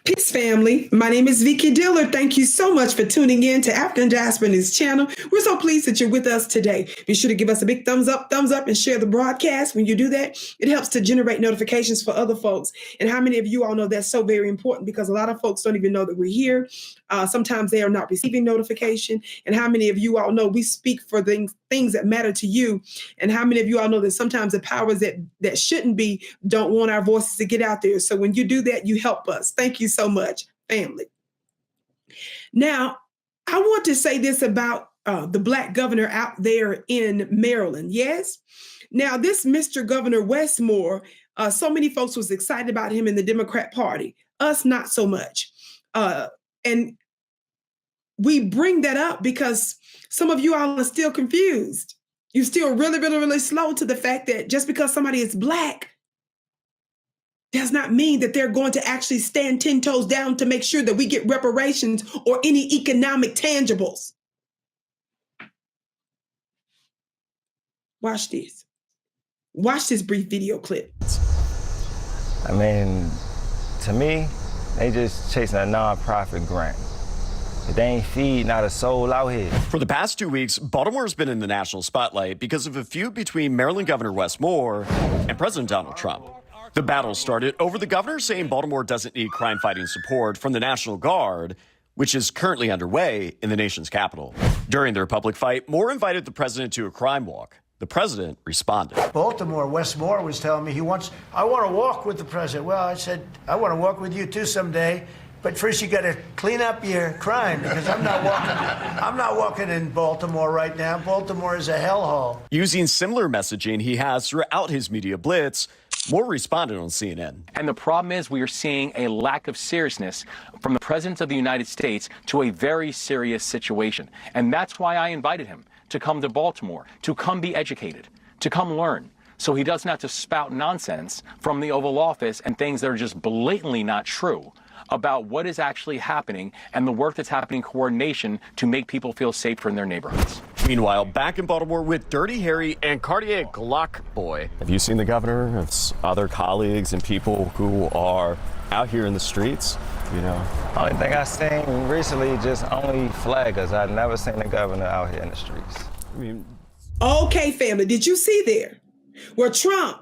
Peace, family. My name is Vicki Dillard. Thank you so much for tuning in to African Diaspora News Channel. We're so pleased that you're with us today. Be sure to give us a big thumbs up, and share the broadcast. When you do that, it helps to generate notifications for other folks. And how many of you all know that's so very important, because a lot of folks don't even know that we're here. Sometimes they are not receiving notification. And how many of you all know we speak for things that matter to you? And how many of you all know that sometimes the powers that shouldn't be don't want our voices to get out there? So when you do that, you help us. Thank you so much, family. Now, I want to say this about the Black governor out there in Maryland. Yes. Now, this Mr. Governor Wes Moore, so many folks was excited about him in the Democrat Party. Us, not so much. And we bring that up because some of you all are still confused. You're still really, really, really slow to the fact that just because somebody is Black does not mean that they're going to actually stand 10 toes down to make sure that we get reparations or any economic tangibles. Watch this. Watch this brief video clip. I mean, to me, they just chasing a nonprofit grant. They ain't feed not a soul out here. For the past 2 weeks, Baltimore's been in the national spotlight because of a feud between Maryland Governor Wes Moore and President Donald Trump. The battle started over the governor saying Baltimore doesn't need crime-fighting support from the National Guard, which is currently underway in the nation's capital. During their public fight, Moore invited the president to a crime walk. The president responded. Baltimore, Wes Moore was telling me I want to walk with the president. Well, I said, I want to walk with you too someday. But first, you got to clean up your crime, because I'm not walking in Baltimore right now. Baltimore is a hellhole. Using similar messaging he has throughout his media blitz, Moore responded on CNN. And the problem is we are seeing a lack of seriousness from the President of the United States to a very serious situation. And that's why I invited him to come to Baltimore, to come be educated, to come learn, so he doesn't have to spout nonsense from the Oval Office and things that are just blatantly not true about what is actually happening and the work that's happening in coordination to make people feel safer in their neighborhoods. Meanwhile, back in Baltimore with Dirty Harry and Cartier Glock Boy. Have you seen the governor of other colleagues and people who are out here in the streets? You know, Only thing I seen recently just only flaggers. I've never seen the governor out here in the streets. I mean, Okay, family, did you see there where Trump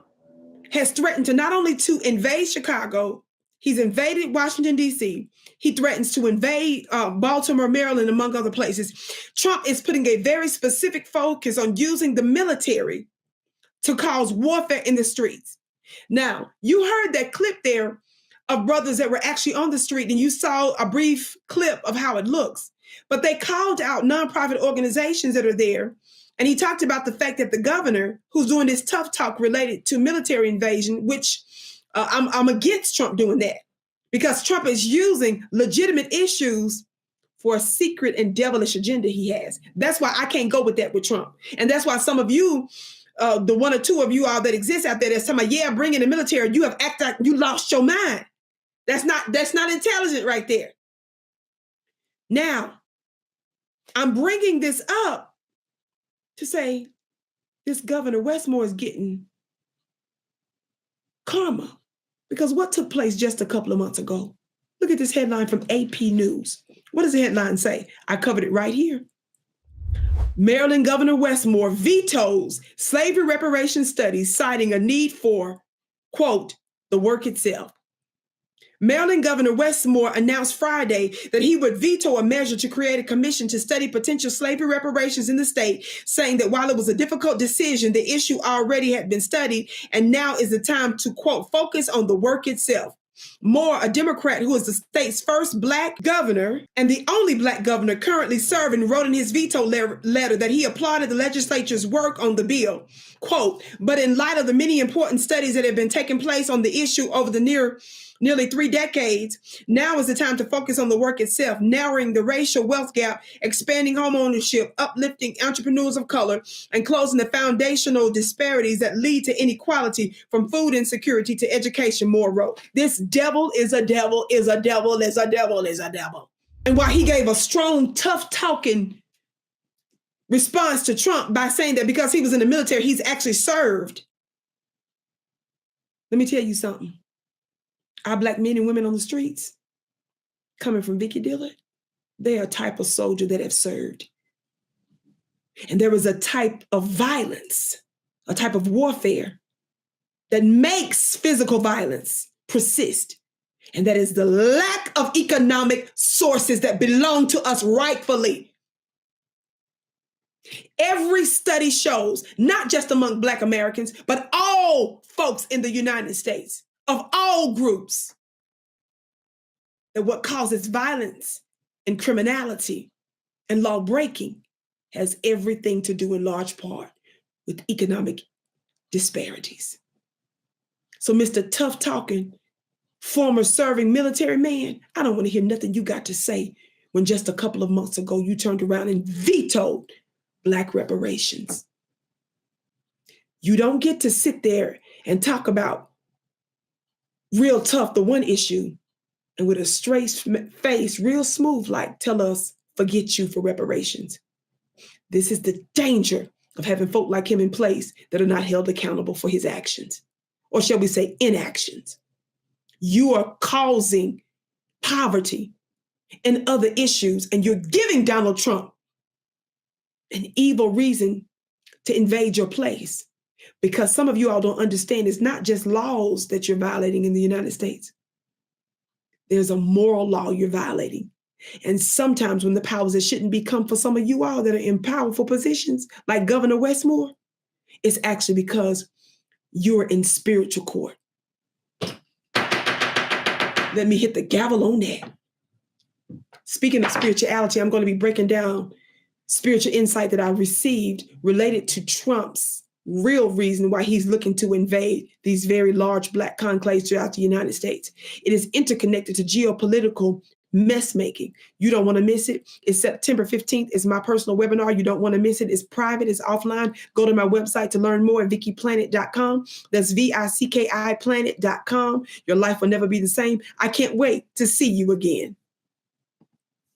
has threatened to not only to invade Chicago, he's invaded Washington, D.C. He threatens to invade Baltimore, Maryland, among other places. Trump is putting a very specific focus on using the military to cause warfare in the streets. Now, you heard that clip there of brothers that were actually on the street, and you saw a brief clip of how it looks. But they called out nonprofit organizations that are there. And he talked about the fact that the governor, who's doing this tough talk related to military invasion, which I'm against Trump doing that, because Trump is using legitimate issues for a secret and devilish agenda he has. That's why I can't go with that with Trump. And that's why some of you, the one or two of you all that exist out there that's talking about, yeah, bring in the military, you have acted like you lost your mind. That's not intelligent right there. Now, I'm bringing this up to say this Governor Wes Moore is getting karma. Because what took place just a couple of months ago? Look at this headline from AP News. What does the headline say? I covered it right here. Maryland Governor Wes Moore vetoes slavery reparations studies, citing a need for, quote, the work itself. Maryland Governor Wes Moore announced Friday that he would veto a measure to create a commission to study potential slavery reparations in the state, saying that while it was a difficult decision, the issue already had been studied, and now is the time to, quote, focus on the work itself. Moore, a Democrat who is the state's first Black governor and the only Black governor currently serving, wrote in his veto letter that he applauded the legislature's work on the bill. Quote, but in light of the many important studies that have been taking place on the issue over the nearly 3 decades, now is the time to focus on the work itself, narrowing the racial wealth gap, expanding home ownership, uplifting entrepreneurs of color, and closing the foundational disparities that lead to inequality, from food insecurity to education, Moore wrote. This devil is a devil, is a devil, is a devil, is a devil. And while he gave a strong, tough talking response to Trump by saying that because he was in the military, he's actually served. Let me tell you something. Our Black men and women on the streets, coming from Vicki Dillard, they are a type of soldier that have served. And there is a type of violence, a type of warfare that makes physical violence persist. And that is the lack of economic sources that belong to us rightfully. Every study shows, not just among Black Americans, but all folks in the United States, of all groups, that what causes violence and criminality and law breaking has everything to do in large part with economic disparities. So, Mr. Tough Talking, former serving military man, I don't want to hear nothing you got to say when just a couple of months ago you turned around and vetoed Black reparations. You don't get to sit there and talk about real tough, the one issue, and with a straight face, real smooth, like tell us, forget you for reparations. This is the danger of having folk like him in place that are not held accountable for his actions, or shall we say inactions. You are causing poverty and other issues, and you're giving Donald Trump an evil reason to invade your place. Because some of you all don't understand, it's not just laws that you're violating in the United States. There's a moral law you're violating. And sometimes when the powers that shouldn't be come for some of you all that are in powerful positions, like Governor Wes Moore, it's actually because you're in spiritual court. Let me hit the gavel on that. Speaking of spirituality, I'm going to be breaking down spiritual insight that I received related to Trump's real reason why he's looking to invade these very large Black conclaves throughout the United States. It is interconnected to geopolitical mess making. You don't want to miss it. It's September 15th. It's my personal webinar. You don't want to miss it. It's private. It's offline. Go to my website to learn more at VickiPlanet.com. That's VICKI planet.com. Your life will never be the same. I can't wait to see you again.